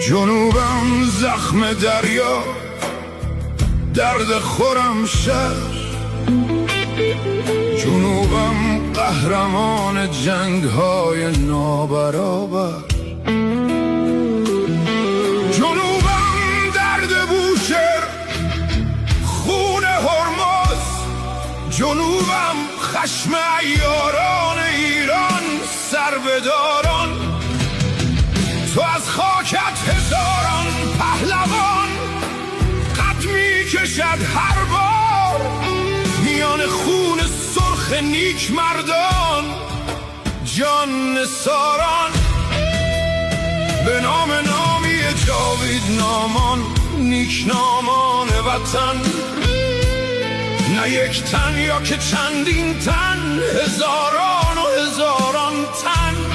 جنوبم زخم دریا، درد خورم شهر. جنوبم قهرمان جنگ های نابرابر. جنوبم درد بوشهر، خون هرمز. جنوبم خشم عیاران ایران، سربداران. تو از خاکت هزاران پهلوان قد میکشد هر بار، میان خون سرخ نیک مردان جان نثاران. به نام نامی جاوید نامان، نیک نامان وطن. نه یک تن یا که چندین تن، هزاران و هزاران تن.